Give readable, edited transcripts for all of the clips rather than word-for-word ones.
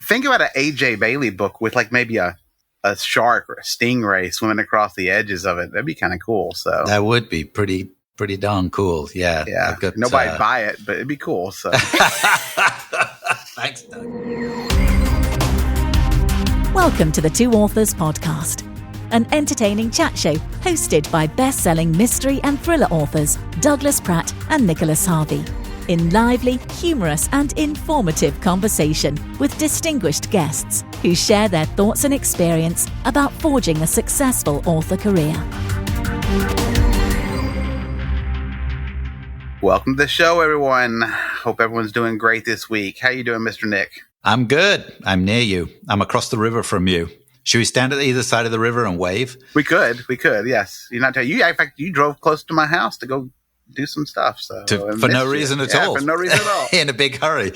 Think about an A.J. Bailey book with like maybe a shark or a stingray swimming across the edges of it. That'd be kind of cool. So that would be pretty darn cool. Yeah. Yeah. Nobody'd buy it, but it'd be cool. So thanks, Doug. Welcome to the Two Authors Podcast, an entertaining chat show hosted by best-selling mystery and thriller authors Douglas Pratt and Nicholas Harvey, in lively, humorous and informative conversation with distinguished guests who share their thoughts and experience about forging a successful author career. Welcome to the show, everyone. Hope everyone's doing great this week. How you doing, Mr. Nick? I'm good. I'm near you. I'm across the river from you. Should we stand at either side of the river and wave? We could, yes. You're not you. In fact, you drove close to my house to go do some stuff. So for no reason at all. For no reason at all. In a big hurry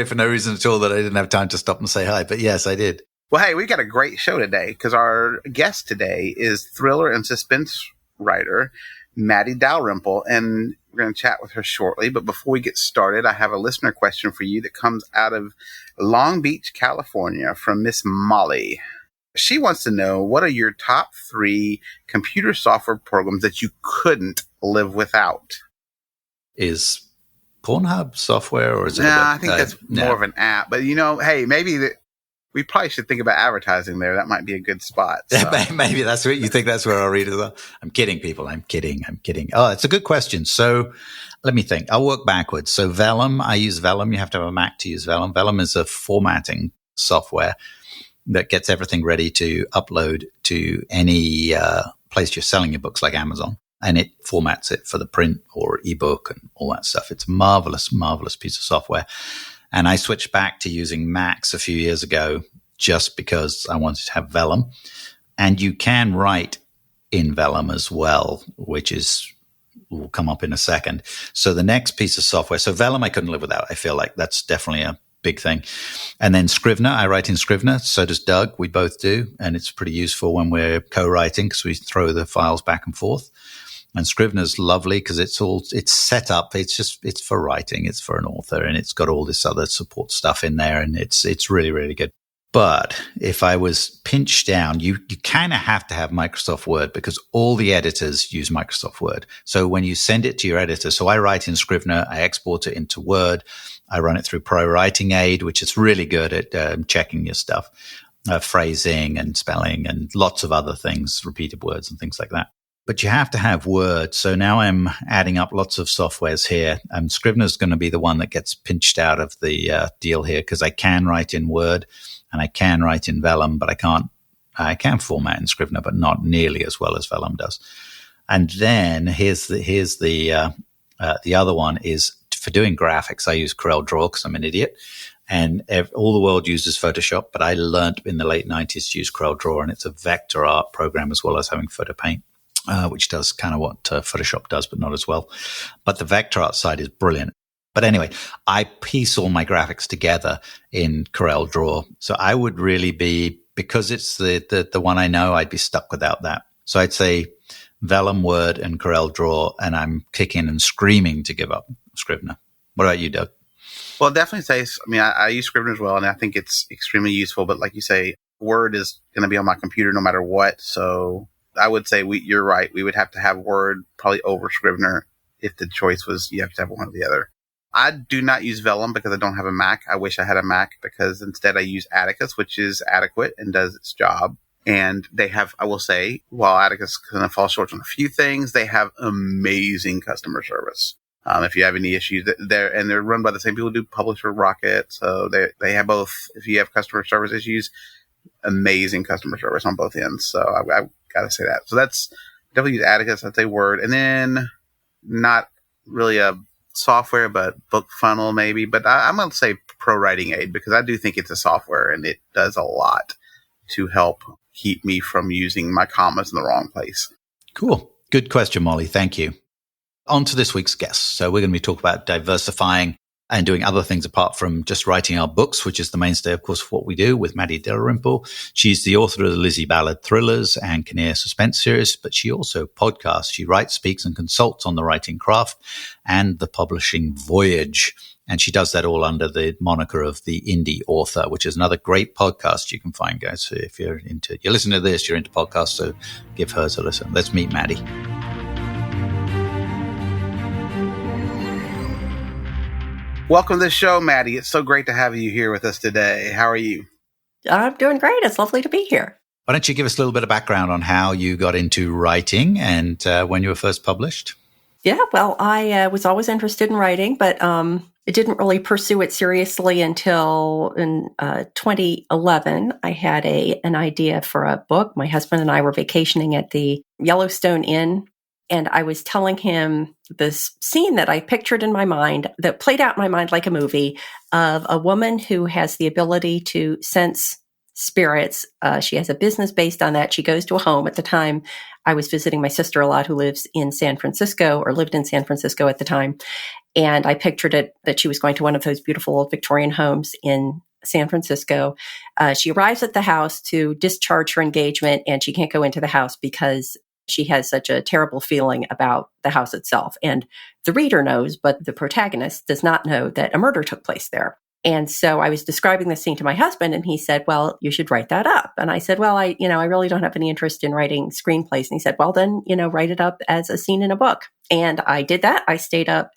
for no reason at all that I didn't have time to stop and say hi. But yes, I did. Well, hey, we got a great show today because our guest today is thriller and suspense writer Matty Dalrymple, and we're going to chat with her shortly. But before we get started, I have a listener question for you that comes out of Long Beach, California, from Miss Molly. She wants to know, what are your top 3 computer software programs that you couldn't live without? Is Pornhub software, or is it? I think that's more of an app. But, hey, maybe we probably should think about advertising there. That might be a good spot. So. Maybe that's what you think. That's where our readers are. I'm kidding, people. I'm kidding. Oh, it's a good question. So let me think. I'll work backwards. So Vellum, I use Vellum. You have to have a Mac to use Vellum. Vellum is a formatting software that gets everything ready to upload to any place you're selling your books, like Amazon. And it formats it for the print or ebook and all that stuff. It's a marvelous, marvelous piece of software. And I switched back to using Macs a few years ago just because I wanted to have Vellum. And you can write in Vellum as well, which will come up in a second. So the next piece of software, so Vellum I couldn't live without. I feel like that's definitely a big thing. And then Scrivener, I write in Scrivener. So does Doug. We both do. And it's pretty useful when we're co-writing because we throw the files back and forth. And Scrivener's lovely because it's set up. It's for writing. It's for an author, and it's got all this other support stuff in there, and it's really, really good. But if I was pinched down, you kind of have to have Microsoft Word because all the editors use Microsoft Word. So when you send it to your editor, so I write in Scrivener, I export it into Word, I run it through Pro Writing Aid, which is really good at checking your stuff, phrasing and spelling and lots of other things, repeated words and things like that. But you have to have Word. So now I'm adding up lots of softwares here. Scrivener's going to be the one that gets pinched out of the deal here because I can write in Word and I can write in Vellum, but I can format in Scrivener, but not nearly as well as Vellum does. And then here's the other one is for doing graphics. I use CorelDRAW because I'm an idiot. And all the world uses Photoshop, but I learned in the late 90s to use CorelDRAW, and it's a vector art program as well as having PhotoPaint. Which does kind of what Photoshop does, but not as well. But the vector art side is brilliant. But anyway, I piece all my graphics together in CorelDRAW. So I would really be, because it's the one I know, I'd be stuck without that. So I'd say Vellum, Word, and CorelDRAW, and I'm kicking and screaming to give up Scrivener. What about you, Doug? Well, definitely say, I use Scrivener as well, and I think it's extremely useful. But like you say, Word is going to be on my computer no matter what. So I would say you're right. We would have to have Word probably over Scrivener if the choice was you have to have one or the other. I do not use Vellum because I don't have a Mac. I wish I had a Mac because instead I use Atticus, which is adequate and does its job. And they have, I will say, while Atticus kind of falls short on a few things, they have amazing customer service. If you have any issues, they're run by the same people who do Publisher Rocket. So they have both. If you have customer service issues, amazing customer service on both ends. So I've got to say that. So that's definitely use Atticus. I'd say Word. And then not really a software, but Book Funnel maybe. But I'm going to say Pro Writing Aid because I do think it's a software and it does a lot to help keep me from using my commas in the wrong place. Cool. Good question, Molly. Thank you. On to this week's guest. So we're going to be talking about diversifying. and doing other things apart from just writing our books, which is the mainstay, of course, of what we do with Matty Dalrymple. She's the author of the Lizzie Ballard thrillers and Kinnear Suspense series, but she also podcasts. She writes, speaks, and consults on the writing craft and the publishing voyage. And she does that all under the moniker of the Indie Author, which is another great podcast you can find, guys. So if you're listening to this, you're into podcasts, so give hers a listen. Let's meet Matty. Welcome to the show, Matty. It's so great to have you here with us today. How are you? I'm doing great. It's lovely to be here. Why don't you give us a little bit of background on how you got into writing and when you were first published? Yeah, well, I was always interested in writing, but I didn't really pursue it seriously until in 2011. I had an idea for a book. My husband and I were vacationing at the Yellowstone Inn, and I was telling him this scene that I pictured in my mind that played out in my mind like a movie of a woman who has the ability to sense spirits. She has a business based on that. She goes to a home. At the time, I was visiting my sister a lot who lives in San Francisco, or lived in San Francisco at the time. And I pictured it that she was going to one of those beautiful old Victorian homes in San Francisco. She arrives at the house to discharge her engagement, and she can't go into the house because she has such a terrible feeling about the house itself. And the reader knows, but the protagonist does not know that a murder took place there. And so I was describing this scene to my husband, and he said, well, you should write that up. And I said, well, I really don't have any interest in writing screenplays. And he said, well, then, write it up as a scene in a book. And I did that. I stayed up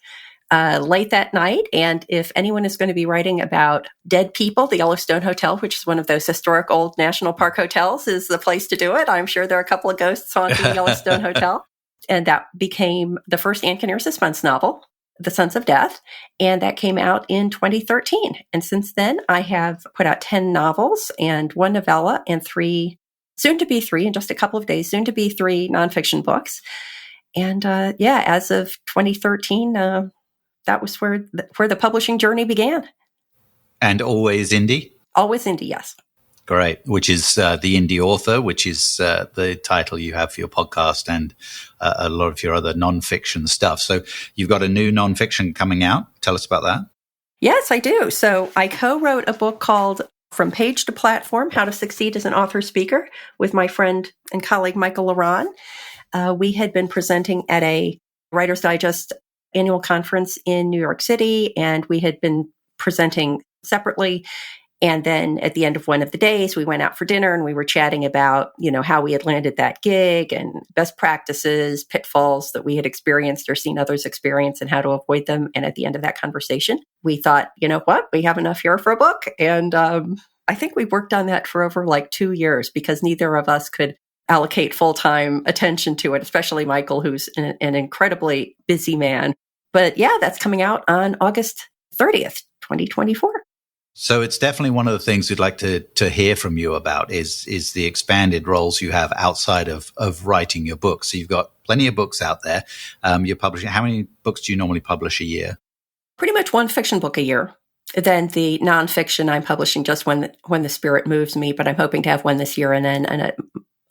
late that night. And if anyone is going to be writing about dead people, the Yellowstone Hotel, which is one of those historic old national park hotels, is the place to do it. I'm sure there are a couple of ghosts haunting the Yellowstone Hotel. And that became the first Ann Kinnear suspense novel, The Sons of Death. And that came out in 2013. And since then, I have put out 10 novels and 1 novella and 3, soon to be 3 in just a couple of days, soon to be 3 nonfiction books. And as of 2013, that was where the publishing journey began. And always indie? Always indie, yes. Great, which is the Indie Author, which is the title you have for your podcast and a lot of your other nonfiction stuff. So you've got a new nonfiction coming out. Tell us about that. Yes, I do. So I co-wrote a book called From Page to Platform, How to Succeed as an Author Speaker with my friend and colleague, Michael Laron. We had been presenting at a Writer's Digest annual conference in New York City, and we had been presenting separately. And then at the end of one of the days, we went out for dinner and we were chatting about, how we had landed that gig and best practices, pitfalls that we had experienced or seen others experience and how to avoid them. And at the end of that conversation, we thought, you know what, we have enough here for a book. And I think we worked on that for over 2 years because neither of us could allocate full-time attention to it, especially Michael, who's an incredibly busy man. But yeah, that's coming out on August 30th, 2024. So it's definitely one of the things we'd like to hear from you about is the expanded roles you have outside of writing your books. So you've got plenty of books out there. You're publishing. How many books do you normally publish a year? Pretty much 1 fiction book a year. Then the nonfiction I'm publishing just when the spirit moves me, but I'm hoping to have 1 this year. And then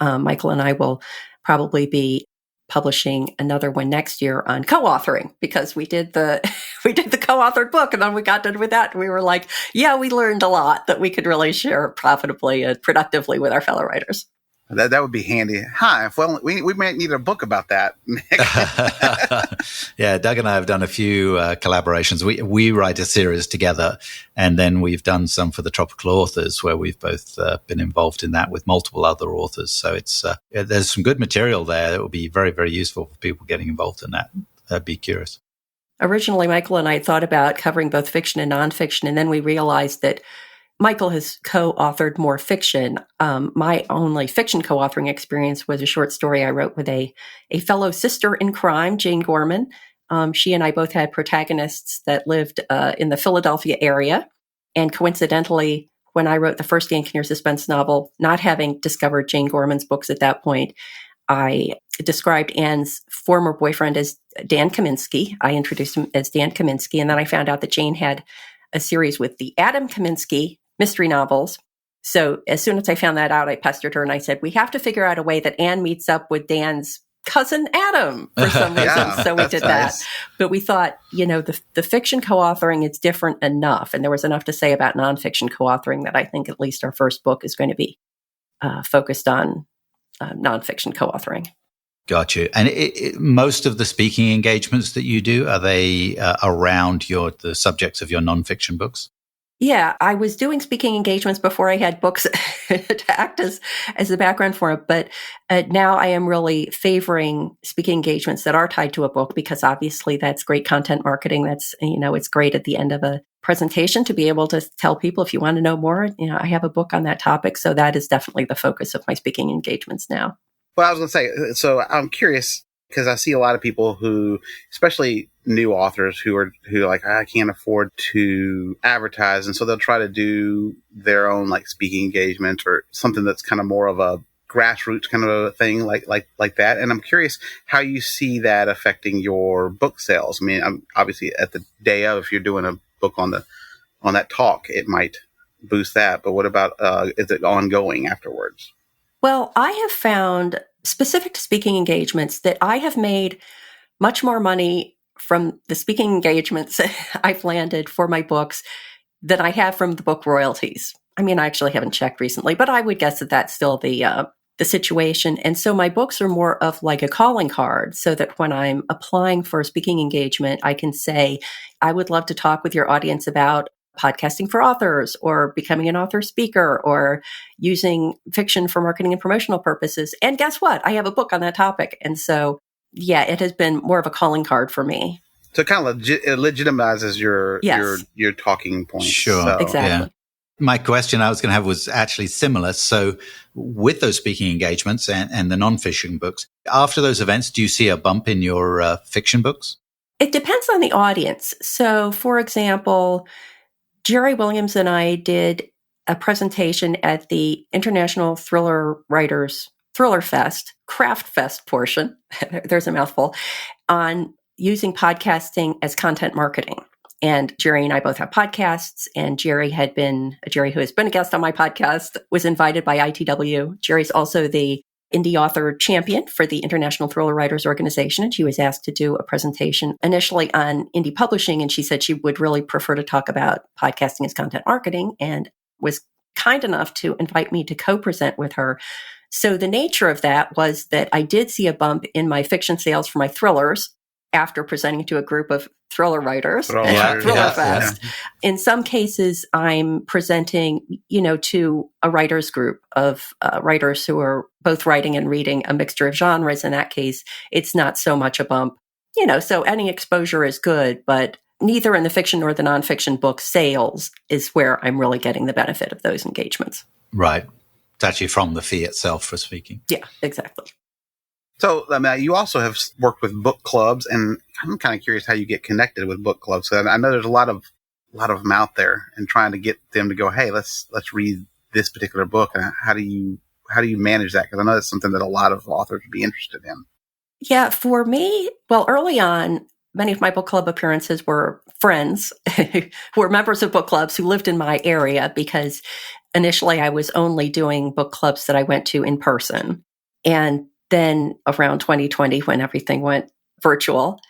Michael and I will probably be publishing another one next year on co-authoring because we did the co-authored book and then we got done with that. And we were like, yeah, we learned a lot that we could really share profitably and productively with our fellow writers. That would be handy. If we might need a book about that. Yeah, Doug and I have done a few collaborations. We write a series together, and then we've done some for the Tropical Authors, where we've both been involved in that with multiple other authors. So it's there's some good material there that will be very, very useful for people getting involved in that. I'd be curious. Originally, Michael and I thought about covering both fiction and nonfiction, and then we realized that Michael has co-authored more fiction. My only fiction co-authoring experience was a short story I wrote with a fellow sister in crime, Jane Gorman. She and I both had protagonists that lived in the Philadelphia area. And coincidentally, when I wrote the first Ann Kinnear suspense novel, not having discovered Jane Gorman's books at that point, I described Ann's former boyfriend as Dan Kaminsky. I introduced him as Dan Kaminsky. And then I found out that Jane had a series with the Adam Kaminsky mystery novels. So as soon as I found that out, I pestered her and I said, we have to figure out a way that Anne meets up with Dan's cousin Adam for some reason. Yeah, So we that's did nice. that. But we thought, the fiction co-authoring is different enough. And there was enough to say about nonfiction co-authoring that I think at least our first book is going to be focused on nonfiction co-authoring. Got you. And most of the speaking engagements that you do, are they around the subjects of your nonfiction books? Yeah, I was doing speaking engagements before I had books to act as the background for it. But now I am really favoring speaking engagements that are tied to a book, because obviously that's great content marketing. That's, it's great at the end of a presentation to be able to tell people, if you want to know more, I have a book on that topic. So that is definitely the focus of my speaking engagements now. Well, I was going to say, so I'm curious, because I see a lot of people who, especially new authors who are like, I can't afford to advertise. And so they'll try to do their own like speaking engagement or something that's kind of more of a grassroots kind of a thing like that. And I'm curious how you see that affecting your book sales. I mean, I'm obviously at the day of, if you're doing a book on that talk, it might boost that. But what about, is it ongoing afterwards? Well, I have found, specific to speaking engagements, that I have made much more money from the speaking engagements I've landed for my books than I have from the book royalties. I mean, I actually haven't checked recently, but I would guess that that's still the situation. And so my books are more of like a calling card, so that when I'm applying for a speaking engagement, I can say, I would love to talk with your audience about podcasting for authors, or becoming an author speaker, or using fiction for marketing and promotional purposes. And guess what? I have a book on that topic. And so, yeah, it has been more of a calling card for me. So it kind of it legitimizes your talking points. Sure. So, Exactly. Yeah. My question I was going to have was actually similar. So with those speaking engagements and the nonfiction books, after those events, do you see a bump in your fiction books? It depends on the audience. So, for example, Jerry Williams and I did a presentation at the International Thriller Writers Thriller Fest, Craft Fest portion, there's a mouthful, on using podcasting as content marketing. And Jerry and I both have podcasts, and Jerry, who has been a guest on my podcast, was invited by ITW. Jerry's also the indie author champion for the International Thriller Writers Organization. And she was asked to do a presentation initially on indie publishing. And she said she would really prefer to talk about podcasting as content marketing, and was kind enough to invite me to co-present with her. So the nature of that was that I did see a bump in my fiction sales for my thrillers after presenting to a group of thriller writers at Thriller Fest. Yeah. In some cases, I'm presenting, to a writers group of writers who are both writing and reading a mixture of genres. In that case, it's not so much a bump, so any exposure is good, but neither in the fiction nor the nonfiction book sales is where I'm really getting the benefit of those engagements. Right. It's actually from the fee itself for speaking. Yeah, exactly. So, you also have worked with book clubs, and I'm kind of curious how you get connected with book clubs. So I know there's a lot of them out there, and trying to get them to go, hey, let's read this particular book. And how do you manage that? Because I know that's something that a lot of authors would be interested in. Yeah, for me, well, early on, many of my book club appearances were friends who were members of book clubs who lived in my area, because initially I was only doing book clubs that I went to in person. And then around 2020, when everything went virtual,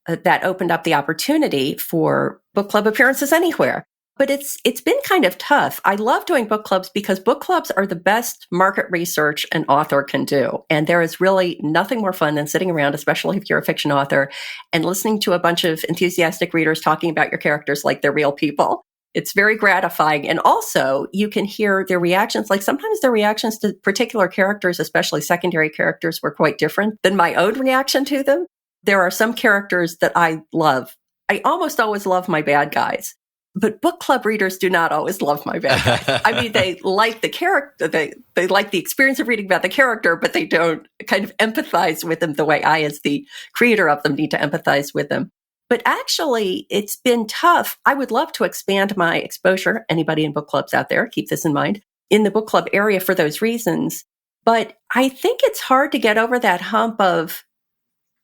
that opened up the opportunity for book club appearances anywhere. But it's been kind of tough. I love doing book clubs because book clubs are the best market research an author can do. And there is really nothing more fun than sitting around, especially if you're a fiction author, and listening to a bunch of enthusiastic readers talking about your characters like they're real people. It's very gratifying. And also, you can hear their reactions. Like sometimes their reactions to particular characters, especially secondary characters, were quite different than my own reaction to them. There are some characters that I love. I almost always love my bad guys. But book club readers do not always love my bad guys. I mean, they like the character. They like the experience of reading about the character, but they don't kind of empathize with them the way I, as the creator of them, need to empathize with them. But actually, it's been tough. I would love to expand my exposure. Anybody in book clubs out there, keep this in mind, in the book club area for those reasons. But I think it's hard to get over that hump of,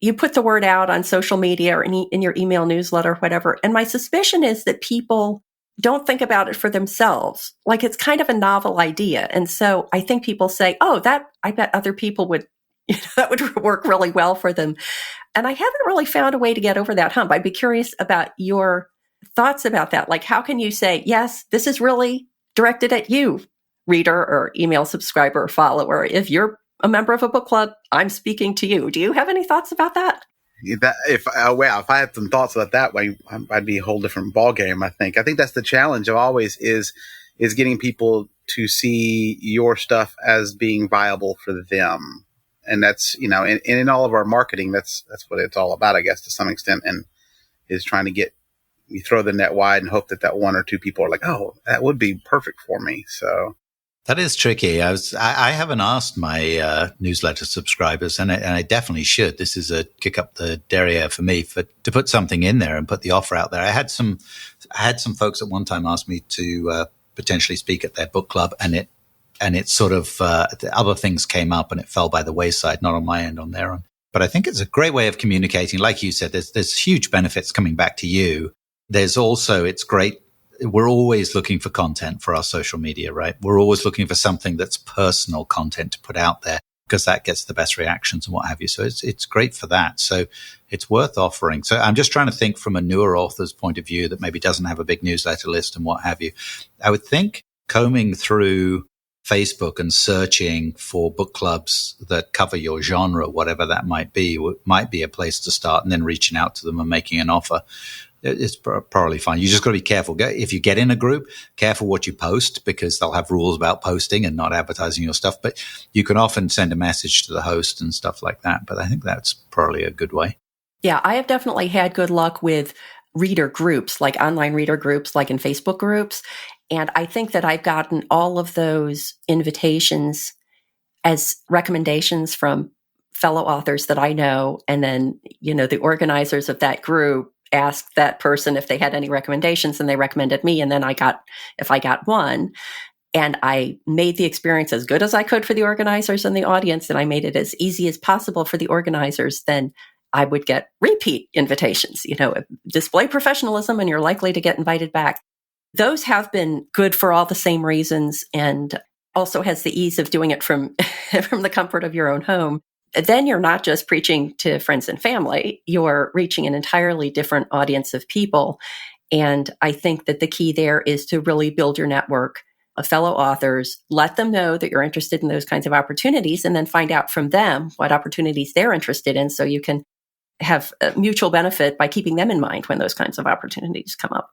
you put the word out on social media or in your email newsletter, whatever. And my suspicion is that people don't think about it for themselves. Like it's kind of a novel idea. And so I think people say, oh, I bet other people would that would work really well for them. And I haven't really found a way to get over that hump. I'd be curious about your thoughts about that. Like, how can you say, yes, this is really directed at you, reader or email subscriber or follower? If you're a member of a book club, I'm speaking to you. Do you have any thoughts about that? If I had some thoughts about that, I'd be a whole different ballgame. I think that's the challenge of always is getting people to see your stuff as being viable for them. And that's, and in all of our marketing, that's what it's all about, I guess, to some extent, and is trying to you throw the net wide and hope that one or two people are like, oh, that would be perfect for me. So that is tricky. I haven't asked my newsletter subscribers, and I definitely should. This is a kick up the derriere for me to put something in there and put the offer out there. I had some folks at one time ask me to potentially speak at their book club, and it sort of other things came up and it fell by the wayside, not on my end, on their own. But I think it's a great way of communicating. Like you said, there's huge benefits coming back to you. There's also, it's great. We're always looking for content for our social media, right? We're always looking for something that's personal content to put out there because that gets the best reactions and what have you. So it's great for that. So it's worth offering. So I'm just trying to think from a newer author's point of view that maybe doesn't have a big newsletter list and what have you. I would think combing through Facebook and searching for book clubs that cover your genre, whatever that might be a place to start, and then reaching out to them and making an offer. It's probably fine. You just got to be careful. If you get in a group, careful what you post, because they'll have rules about posting and not advertising your stuff. But you can often send a message to the host and stuff like that. But I think that's probably a good way. Yeah, I have definitely had good luck with reader groups, like online reader groups, like in Facebook groups. And I think that I've gotten all of those invitations as recommendations from fellow authors that I know. And then, the organizers of that group asked that person if they had any recommendations, and they recommended me. And then if I got one, and I made the experience as good as I could for the organizers and the audience, and I made it as easy as possible for the organizers, then I would get repeat invitations, display professionalism and you're likely to get invited back. Those have been good for all the same reasons, and also has the ease of doing it from the comfort of your own home. Then you're not just preaching to friends and family, you're reaching an entirely different audience of people. And I think that the key there is to really build your network of fellow authors, let them know that you're interested in those kinds of opportunities, and then find out from them what opportunities they're interested in, so you can have a mutual benefit by keeping them in mind when those kinds of opportunities come up.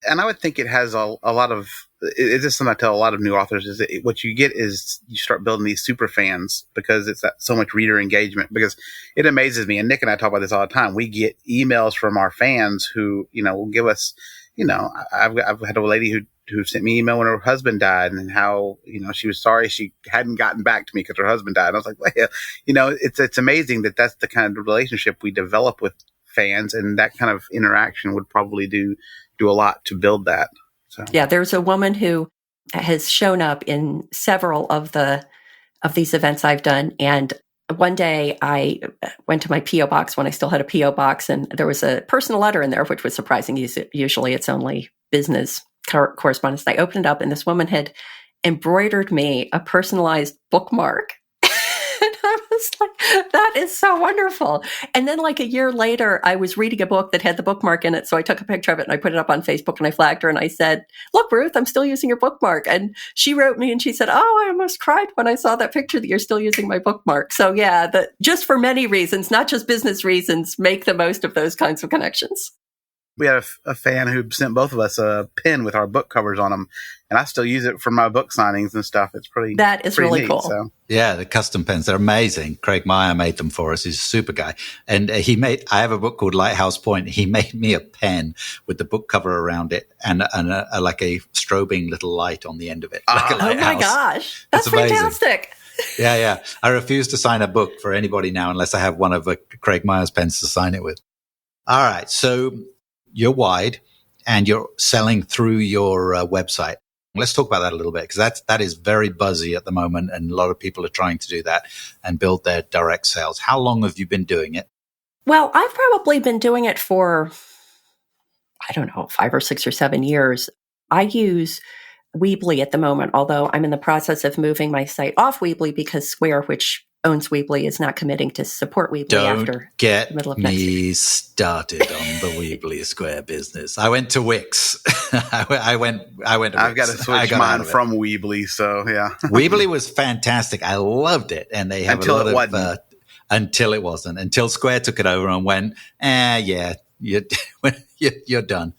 And I would think it has a lot of, it's just something I tell a lot of new authors, is that what you get is you start building these super fans, because it's so much reader engagement. Because it amazes me, and Nick and I talk about this all the time, we get emails from our fans who, will give us, I've had a lady who sent me an email when her husband died, and how, she was sorry she hadn't gotten back to me because her husband died. And I was like, well, it's amazing that that's the kind of relationship we develop with fans, and that kind of interaction would probably do a lot to build that. So. Yeah, there's a woman who has shown up in several of these events I've done. And one day I went to my P.O. box when I still had a P.O. box, and there was a personal letter in there, which was surprising. Usually it's only business correspondence. I opened it up, and this woman had embroidered me a personalized bookmark. And I was like, that is so wonderful. And then like a year later, I was reading a book that had the bookmark in it. So I took a picture of it and I put it up on Facebook, and I flagged her and I said, look, Ruth, I'm still using your bookmark. And she wrote me and she said, oh, I almost cried when I saw that picture that you're still using my bookmark. So yeah, just for many reasons, not just business reasons, make the most of those kinds of connections. We had a fan who sent both of us a pen with our book covers on them, and I still use it for my book signings and stuff. It's that is really neat, cool. So. Yeah, the custom pens, they're amazing. Craig Meyer made them for us. He's a super guy. And I have a book called Lighthouse Point. He made me a pen with the book cover around it and like a strobing little light on the end of it. Like a lighthouse. Oh my gosh. That's fantastic. Yeah. I refuse to sign a book for anybody now unless I have one of Craig Meyer's pens to sign it with. All right. So you're wide and you're selling through your website. Let's talk about that a little bit, because that is very buzzy at the moment, and a lot of people are trying to do that and build their direct sales. How long have you been doing it? Well, I've probably been doing it for, 5 or 6 or 7 years. I use Weebly at the moment, although I'm in the process of moving my site off Weebly because Square, which owns Weebly is not committing to support Weebly after get the middle of next year. me started on the Weebly Square business. I went to Wix. I went to I've got Wix. to switch mine from Weebly, so yeah. Weebly was fantastic. I loved it, and they have Until a lot it of wasn't. until it wasn't. Until Square took it over and went, yeah, you're done.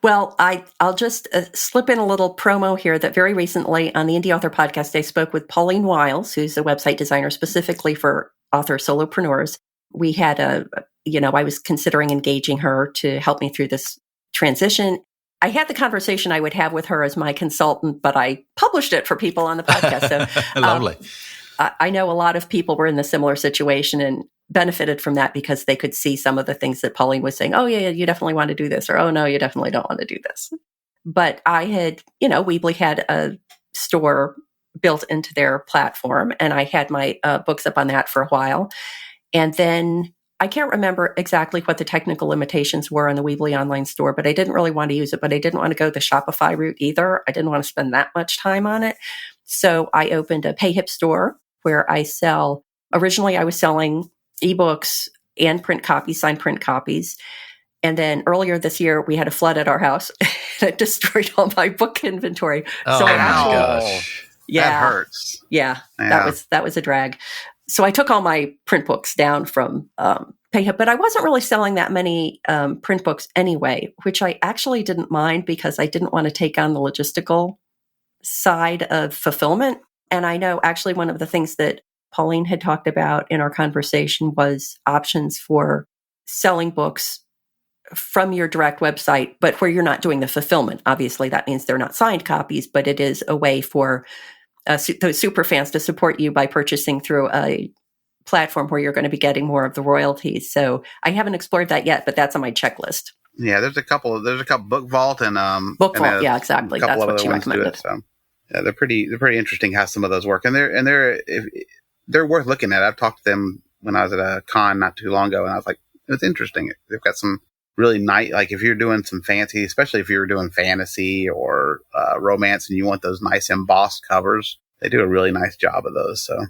Well, I'll just slip in a little promo here that very recently on the Indie Author Podcast, I spoke with Pauline Wiles, who's a website designer specifically for author solopreneurs. We had I was considering engaging her to help me through this transition. I had the conversation I would have with her as my consultant, but I published it for people on the podcast. So Lovely. I know a lot of people were in the similar situation and benefited from that because they could see some of the things that Pauline was saying. Oh, yeah, you definitely want to do this. Or, oh, no, you definitely don't want to do this. But I had, Weebly had a store built into their platform, and I had my books up on that for a while. And then I can't remember exactly what the technical limitations were on the Weebly online store, but I didn't really want to use it. But I didn't want to go the Shopify route either. I didn't want to spend that much time on it. So I opened a PayHip store where I sell. Originally, I was selling ebooks and print copies, signed print copies. And then earlier this year, we had a flood at our house and it destroyed all my book inventory. Oh, so my gosh. Yeah. That hurts. Yeah. That was a drag. So I took all my print books down from PayHip, but I wasn't really selling that many print books anyway, which I actually didn't mind because I didn't want to take on the logistical side of fulfillment. And I know actually one of the things that Pauline had talked about in our conversation was options for selling books from your direct website, but where you're not doing the fulfillment. Obviously, that means they're not signed copies, but it is a way for those super fans to support you by purchasing through a platform where you're going to be getting more of the royalties. So I haven't explored that yet, but that's on my checklist. Yeah, there's a couple Book Vault and Book Vault. Yeah, exactly. That's what she recommended. So yeah, they're pretty interesting how some of those work, and they're worth looking at. I've talked to them when I was at a con not too long ago, and I was like, it's interesting. They've got some really nice, like if you're doing some fancy, especially if you're doing fantasy or romance and you want those nice embossed covers, they do a really nice job of those. So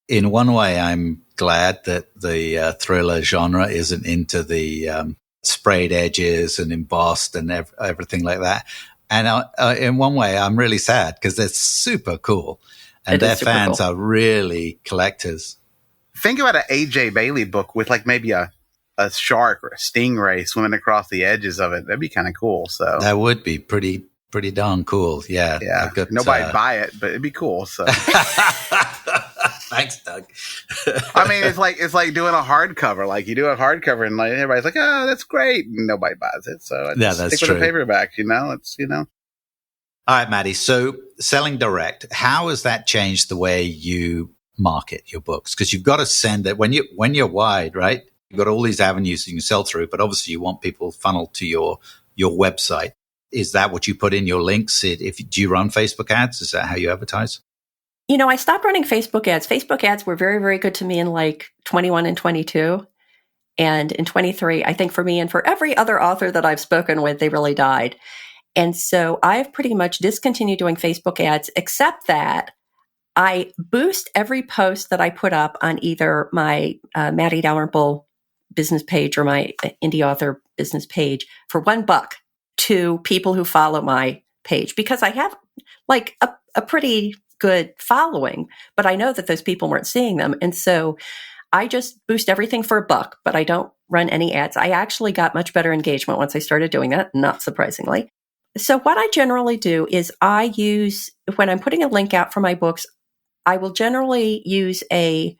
in one way, I'm glad that the thriller genre isn't into the sprayed edges and embossed and everything like that. And in one way, I'm really sad because they're super cool. And their fans are really collectors. Think about an A.J. Bailey book with like maybe a shark or a stingray swimming across the edges of it. That'd be kind of cool. So that would be pretty darn cool. Yeah. Yeah. Nobody'd buy it, but it'd be cool. So thanks, Doug. I mean, it's like doing a hardcover. Like you do a hardcover and like everybody's like, oh, that's great. And nobody buys it. So yeah, that's stick true. with the paperback, All right, Matty. So selling direct, how has that changed the way you market your books? Because you've got to send it when you're wide, right? You've got all these avenues you can sell through, but obviously you want people funneled to your website. Is that what you put in your links? Do you run Facebook ads? Is that how you advertise? I stopped running Facebook ads. Facebook ads were very, very good to me in like 21 and 22. And in 23, I think for me and for every other author that I've spoken with, they really died. And so I've pretty much discontinued doing Facebook ads, except that I boost every post that I put up on either my Matty Dalrymple business page or my indie author business page for $1 to people who follow my page, because I have like a pretty good following, but I know that those people weren't seeing them. And so I just boost everything for $1, but I don't run any ads. I actually got much better engagement once I started doing that, not surprisingly. So what I generally do is when I'm putting a link out for my books, I will generally use a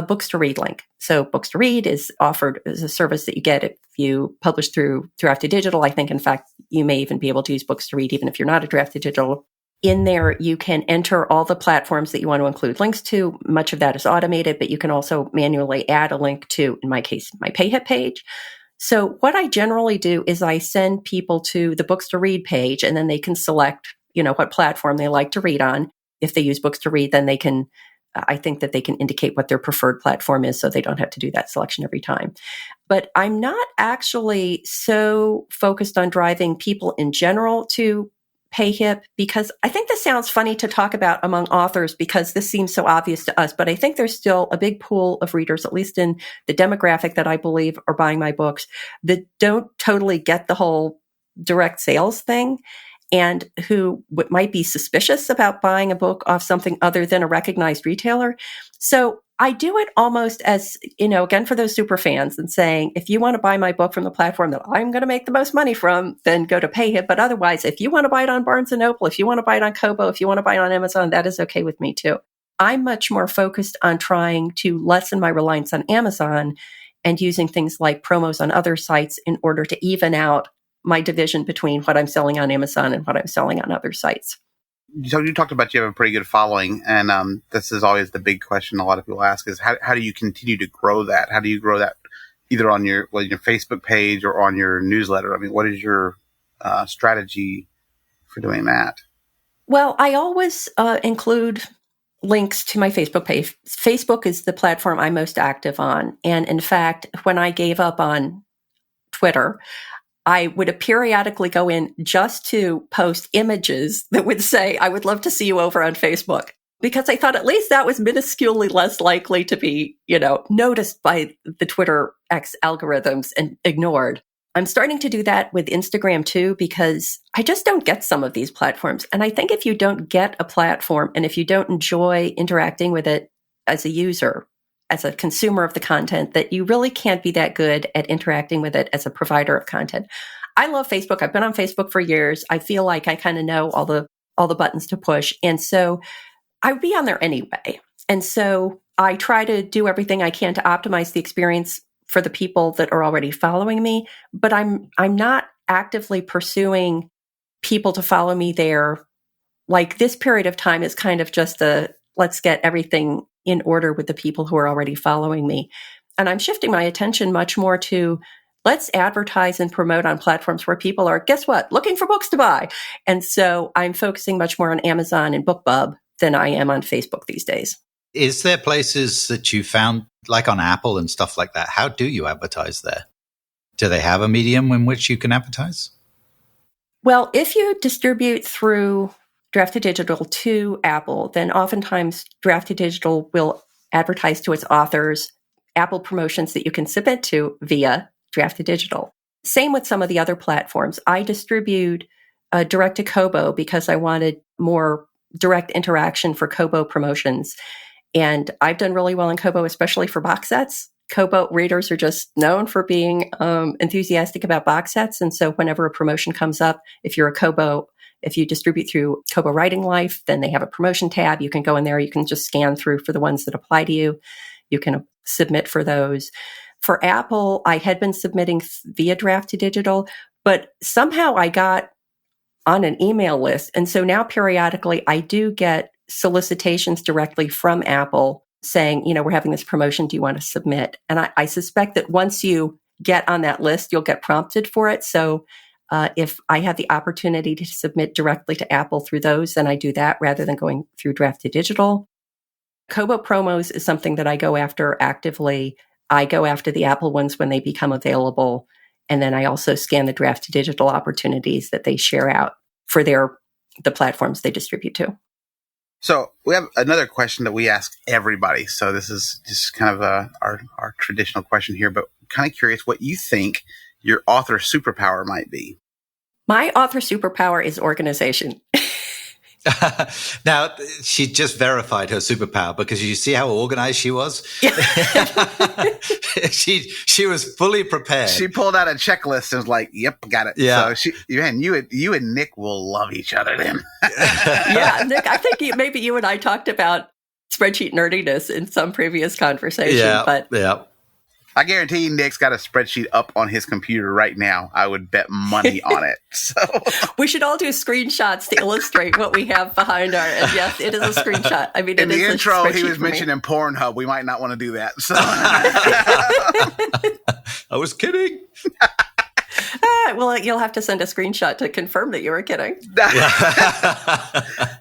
Books to Read link. So Books to Read is offered as a service that you get if you publish through Drafted Digital. I think, in fact, you may even be able to use Books to Read even if you're not a Drafted Digital. In there, you can enter all the platforms that you want to include links to. Much of that is automated, but you can also manually add a link to, in my case, my PayHip page. So what I generally do is I send people to the Books to Read page, and then they can select, what platform they like to read on. If they use Books to Read, then I think that they can indicate what their preferred platform is, so they don't have to do that selection every time. But I'm not actually so focused on driving people in general to PayHip because I think this sounds funny to talk about among authors because this seems so obvious to us, but I think there's still a big pool of readers, at least in the demographic that I believe are buying my books, that don't totally get the whole direct sales thing and who might be suspicious about buying a book off something other than a recognized retailer. So I do it almost as, again, for those super fans and saying, if you want to buy my book from the platform that I'm going to make the most money from, then go to PayHip. But otherwise, if you want to buy it on Barnes & Noble, if you want to buy it on Kobo, if you want to buy it on Amazon, that is okay with me too. I'm much more focused on trying to lessen my reliance on Amazon and using things like promos on other sites in order to even out my division between what I'm selling on Amazon and what I'm selling on other sites. So you talked about you have a pretty good following, and this is always the big question a lot of people ask is how do you continue to grow that? How do you grow that either on your Facebook page or on your newsletter? I mean, what is your strategy for doing that? Well, I always include links to my Facebook page. Facebook is the platform I'm most active on. And in fact, when I gave up on Twitter, I would periodically go in just to post images that would say, I would love to see you over on Facebook. Because I thought at least that was minusculely less likely to be, noticed by the Twitter X algorithms and ignored. I'm starting to do that with Instagram too, because I just don't get some of these platforms. And I think if you don't get a platform and if you don't enjoy interacting with it as a user, as a consumer of the content, that you really can't be that good at interacting with it as a provider of content. I love Facebook. I've been on Facebook for years. I feel like I kind of know all the buttons to push. And so I would be on there anyway. And so I try to do everything I can to optimize the experience for the people that are already following me, but I'm not actively pursuing people to follow me there. Like this period of time is kind of just let's get everything in order with the people who are already following me. And I'm shifting my attention much more to let's advertise and promote on platforms where people are, guess what, looking for books to buy. And so I'm focusing much more on Amazon and BookBub than I am on Facebook these days. Is there places that you found, like on Apple and stuff like that? How do you advertise there? Do they have a medium in which you can advertise? Well, if you distribute through Drafted Digital to Apple, then oftentimes Drafted Digital will advertise to its authors Apple promotions that you can submit to via Drafted Digital. Same with some of the other platforms. I distribute direct to Kobo because I wanted more direct interaction for Kobo promotions. And I've done really well in Kobo, especially for box sets. Kobo readers are just known for being enthusiastic about box sets. And so whenever a promotion comes up, if you distribute through Kobo Writing Life, then they have a promotion tab. You can go in there. You can just scan through for the ones that apply to you. You can submit for those. For Apple, I had been submitting via Drafted Digital, but somehow I got on an email list. And so now periodically I do get solicitations directly from Apple saying, we're having this promotion. Do you want to submit? And I suspect that once you get on that list, you'll get prompted for it. So if I have the opportunity to submit directly to Apple through those, then I do that rather than going through Drafted Digital. Kobo promos is something that I go after actively. I go after the Apple ones when they become available. And then I also scan the Drafted Digital opportunities that they share out for the platforms they distribute to. So we have another question that we ask everybody. So this is just kind of our traditional question here, but kind of curious what you think your author superpower might be. My author superpower is organization. Now, she just verified her superpower because you see how organized she was? She was fully prepared. She pulled out a checklist and was like, yep, got it. Yeah. So you and Nick will love each other then. Yeah, Nick, I think maybe you and I talked about spreadsheet nerdiness in some previous conversation. Yeah. I guarantee you Nick's got a spreadsheet up on his computer right now. I would bet money on it. So we should all do screenshots to illustrate what we have behind our. And yes, it is a screenshot. I mean, in the intro, he was mentioning Pornhub. We might not want to do that. So I was kidding. Well, you'll have to send a screenshot to confirm that you were kidding.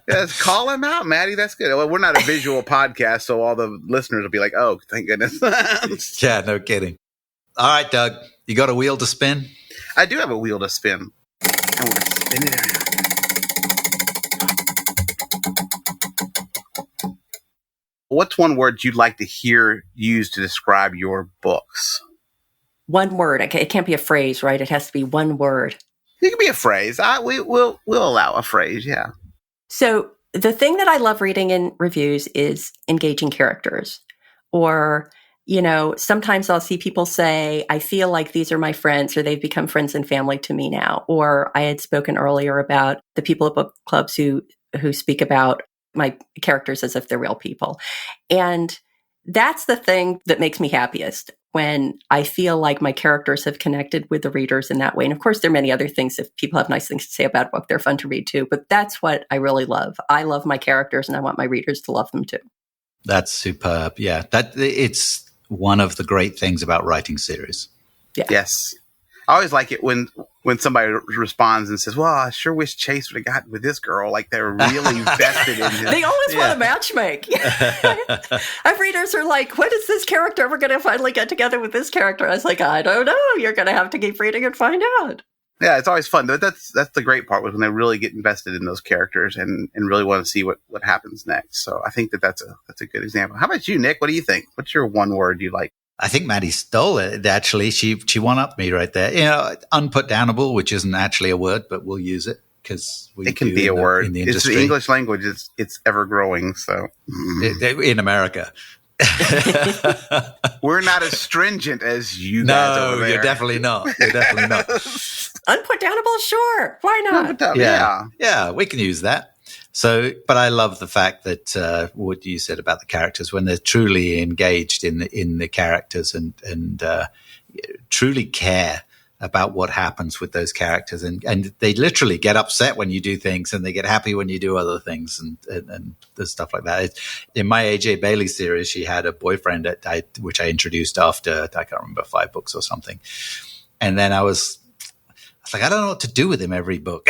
Yes, call him out, Matty. That's good. Well, we're not a visual podcast, so all the listeners will be like, oh, thank goodness. Yeah, no kidding. All right, Doug, you got a wheel to spin? I do have a wheel to spin. And we're spinning it around. What's one word you'd like to hear used to describe your books? One word. It can't be a phrase, right? It has to be one word. It can be a phrase. We'll allow a phrase, yeah. So the thing that I love reading in reviews is engaging characters. Or, sometimes I'll see people say, I feel like these are my friends, or they've become friends and family to me now. Or I had spoken earlier about the people at book clubs who speak about my characters as if they're real people. And that's the thing that makes me happiest, when I feel like my characters have connected with the readers in that way. And of course, there are many other things. If people have nice things to say about a book, they're fun to read too. But that's what I really love. I love my characters, and I want my readers to love them too. That's superb. Yeah, it's one of the great things about writing series. Yeah. Yes. I always like it when somebody responds and says, well, I sure wish Chase would have gotten with this girl. Like they're really vested in him. They always want to matchmake. Our readers are like, when is this character ever going to finally get together with this character? I was like, I don't know. You're going to have to keep reading and find out. Yeah, it's always fun. But that's the great part, was when they really get invested in those characters and really want to see what happens next. So I think that's a good example. How about you, Nick? What do you think? What's your one word you like? I think Matty stole it, actually. She one-upped me right there. Unputdownable, which isn't actually a word, but we'll use it because it can be a word. In the industry. It's the English language. It's ever growing. So in America. We're not as stringent as you guys over there. You're definitely not. You're definitely not. Unputdownable, sure. Why not? Yeah, we can use that. So, but I love the fact that what you said about the characters, when they're truly engaged in the characters and truly care about what happens with those characters, and they literally get upset when you do things, and they get happy when you do other things, and stuff like that. In my AJ Bailey series, she had a boyfriend which I introduced after, I can't remember, 5 books or something, and then I was like, I don't know what to do with him every book.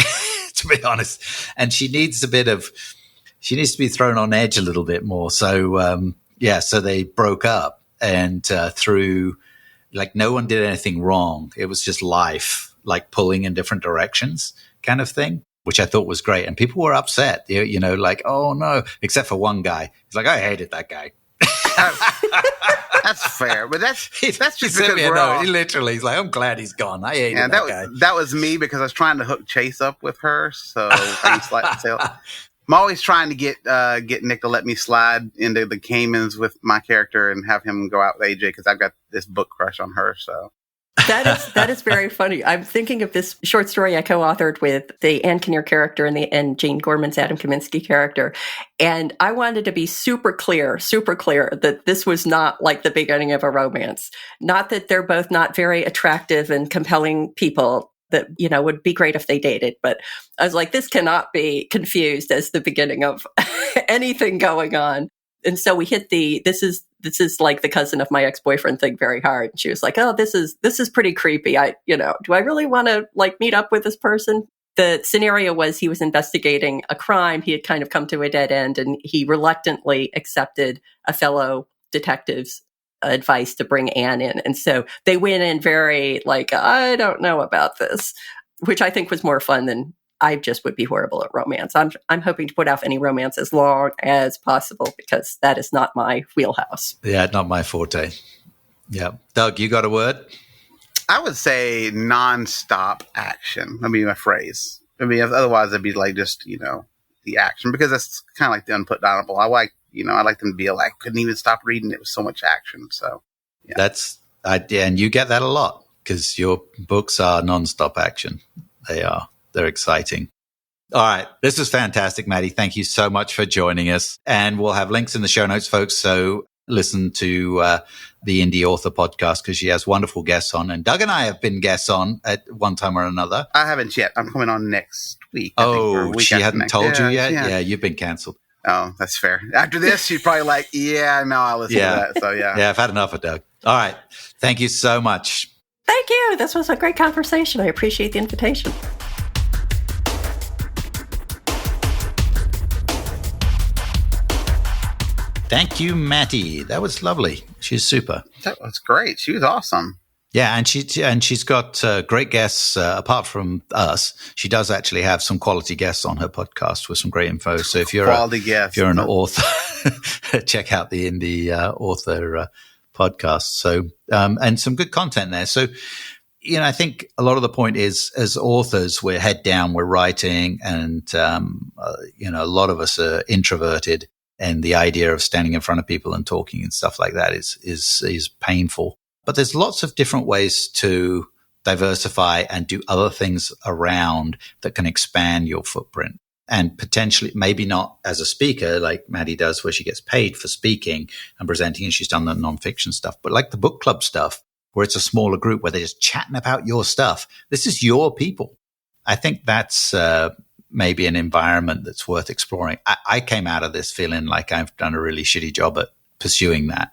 To be honest, and she needs to be thrown on edge a little bit more. So so they broke up, and through, like, no one did anything wrong. It was just life, like, pulling in different directions kind of thing, which I thought was great. And people were upset, like, oh no, except for one guy. He's like, I hated that guy. That's fair, but that's just because we're all... He literally, he's like, I'm glad he's gone. I hated that guy. That was me, because I was trying to hook Chase up with her. So I'm always trying to get Nick to let me slide into the Caymans with my character and have him go out with AJ, because I've got this book crush on her. So that is very funny. I'm thinking of this short story I co-authored with the Ann Kinnear character and Jane Gorman's Adam Kaminsky character. And I wanted to be super clear that this was not like the beginning of a romance. Not that they're both not very attractive and compelling people that, would be great if they dated. But I was like, this cannot be confused as the beginning of anything going on. And so we hit this is like the cousin of my ex-boyfriend thing very hard. And she was like, oh, this is pretty creepy. Do I really want to meet up with this person? The scenario was he was investigating a crime. He had kind of come to a dead end, and he reluctantly accepted a fellow detective's advice to bring Anne in. And so they went in very I don't know about this, which I think was more fun than I just would be horrible at romance. I'm hoping to put off any romance as long as possible, because that is not my wheelhouse. Yeah, not my forte. Yeah. Doug, you got a word? I would say nonstop action. I mean, a phrase. I mean, otherwise it'd be just, the action, because that's kind of like the unputdownable. I like them to be I couldn't even stop reading. It was so much action. So yeah. And you get that a lot, because your books are nonstop action. They are. They're exciting. All right. This was fantastic, Matty. Thank you so much for joining us. And we'll have links in the show notes, folks. So listen to the Indie Author podcast, because she has wonderful guests on. And Doug and I have been guests on at one time or another. I haven't yet. I'm coming on next week. She hadn't told you yet? Yeah, you've been canceled. Oh, that's fair. After this, she's probably like, I'll listen to that. So, yeah, I've had enough of Doug. All right. Thank you so much. Thank you. This was a great conversation. I appreciate the invitation. Thank you, Matty. That was lovely. She's super. That was great. She was awesome. Yeah, and she's got great guests. Apart from us, she does actually have some quality guests on her podcast with some great info. So if you're an author, check out the Indie Author podcast. So, and some good content there. So, I think a lot of the point is, as authors, we're head down, we're writing, and, a lot of us are introverted, and the idea of standing in front of people and talking and stuff like that is painful. But there's lots of different ways to diversify and do other things around that can expand your footprint. And potentially, maybe not as a speaker like Matty does, where she gets paid for speaking and presenting, and she's done the nonfiction stuff, but like the book club stuff, where it's a smaller group where they're just chatting about your stuff. This is your people. I think that's maybe an environment that's worth exploring. I came out of this feeling like I've done a really shitty job at pursuing that.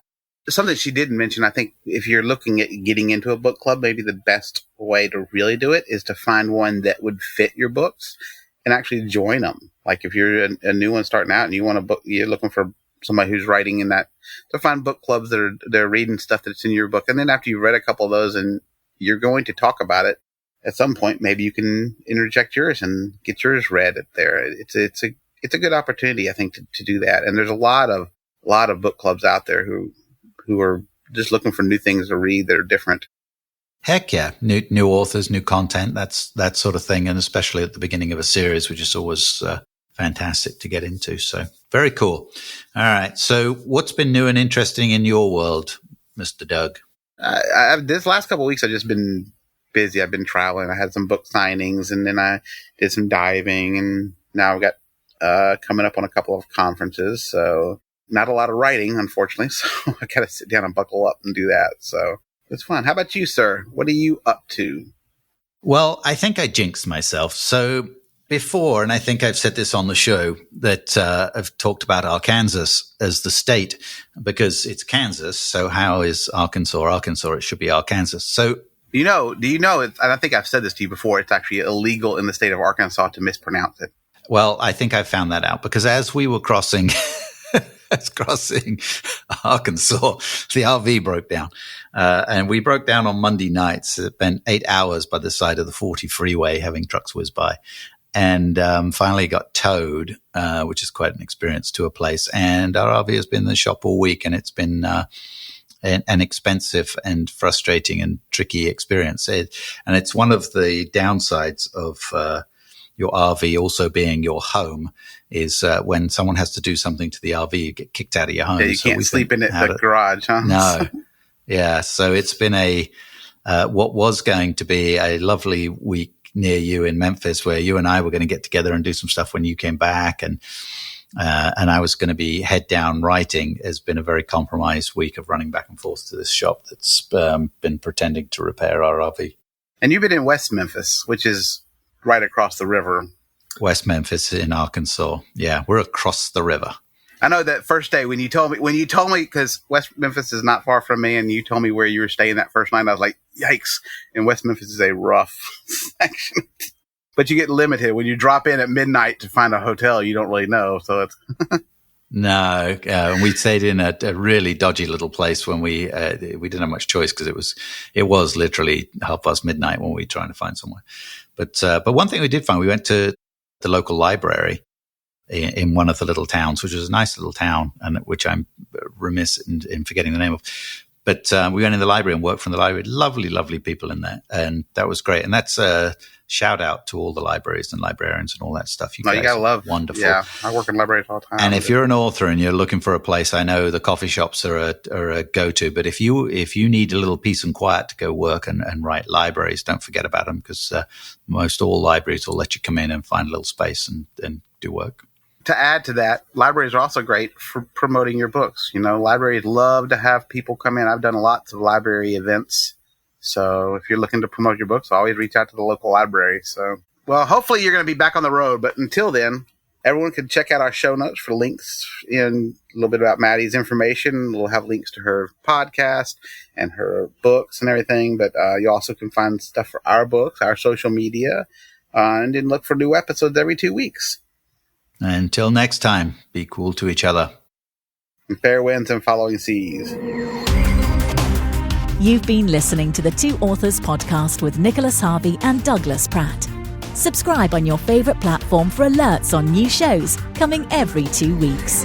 Something she didn't mention, I think if you're looking at getting into a book club, maybe the best way to really do it is to find one that would fit your books and actually join them. Like if you're a new one starting out and you want a book, you're looking for somebody who's writing in that, to find book clubs that they're reading stuff that's in your book. And then after you've read a couple of those and you're going to talk about it, at some point, maybe you can interject yours and get yours read there. It's a good opportunity, I think, to do that. And there's a lot of book clubs out there who are just looking for new things to read that are different. Heck yeah. New authors, new content, that sort of thing. And especially at the beginning of a series, which is always fantastic to get into. So very cool. All right. So what's been new and interesting in your world, Mr. Doug? This last couple of weeks, I've just been busy. I've been traveling. I had some book signings, and then I did some diving, and now I've got coming up on a couple of conferences. So not a lot of writing, unfortunately. So I got to sit down and buckle up and do that. So it's fun. How about you, sir? What are you up to? Well, I think I jinxed myself. So before, and I think I've said this on the show, that I've talked about Arkansas as the state because it's Kansas. So how is Arkansas? Arkansas, it should be Arkansas. So, do you know, and I think I've said this to you before, it's actually illegal in the state of Arkansas to mispronounce it. Well, I think I found that out because as we were crossing Arkansas, the RV broke down. And we broke down on Monday nights. It spent 8 hours by the side of the 40 freeway having trucks whiz by. And finally got towed, which is quite an experience, to a place. And our RV has been in the shop all week, and it's been an expensive and frustrating and tricky experience. And it's one of the downsides of your RV also being your home is when someone has to do something to the RV, you get kicked out of your home. Yeah, you can't sleep in the garage, huh? No. Yeah. So it's been what was going to be a lovely week near you in Memphis, where you and I were going to get together and do some stuff when you came back, and I was going to be head down writing. Has been a very compromised week of running back and forth to this shop that's been pretending to repair our RV. And you've been in West Memphis, which is right across the river. West Memphis in Arkansas. Yeah, we're across the river. I know that first day when you told me, because West Memphis is not far from me, and you told me where you were staying that first night, I was like, yikes. And West Memphis is a rough section. But you get limited. When you drop in at midnight to find a hotel, you don't really know. So it's... No, we stayed in a really dodgy little place when we didn't have much choice because it was literally midnight when we were trying to find somewhere. But one thing we did find, we went to the local library in one of the little towns, which was a nice little town, and which I'm remiss in forgetting the name of. But we went in the library and worked from the library. Lovely, lovely people in there, and that was great. And that's a shout out to all the libraries and librarians and all that stuff. You gotta love. Wonderful. Yeah, I work in libraries all the time. And if you're an author and you're looking for a place, I know the coffee shops are a go-to. But if you need a little peace and quiet to go work and write, libraries, don't forget about them, because most all libraries will let you come in and find a little space and do work. To add to that, libraries are also great for promoting your books. You know, libraries love to have people come in. I've done lots of library events. So if you're looking to promote your books, always reach out to the local library. So, well, hopefully you're going to be back on the road. But until then, everyone can check out our show notes for links in a little bit about Matty's information. We'll have links to her podcast and her books and everything. But you also can find stuff for our books, our social media, and then look for new episodes every 2 weeks. Until next time, be cool to each other. And fair winds and following seas. You've been listening to the Two Authors podcast with Nicholas Harvey and Douglas Pratt. Subscribe on your favourite platform for alerts on new shows coming every 2 weeks.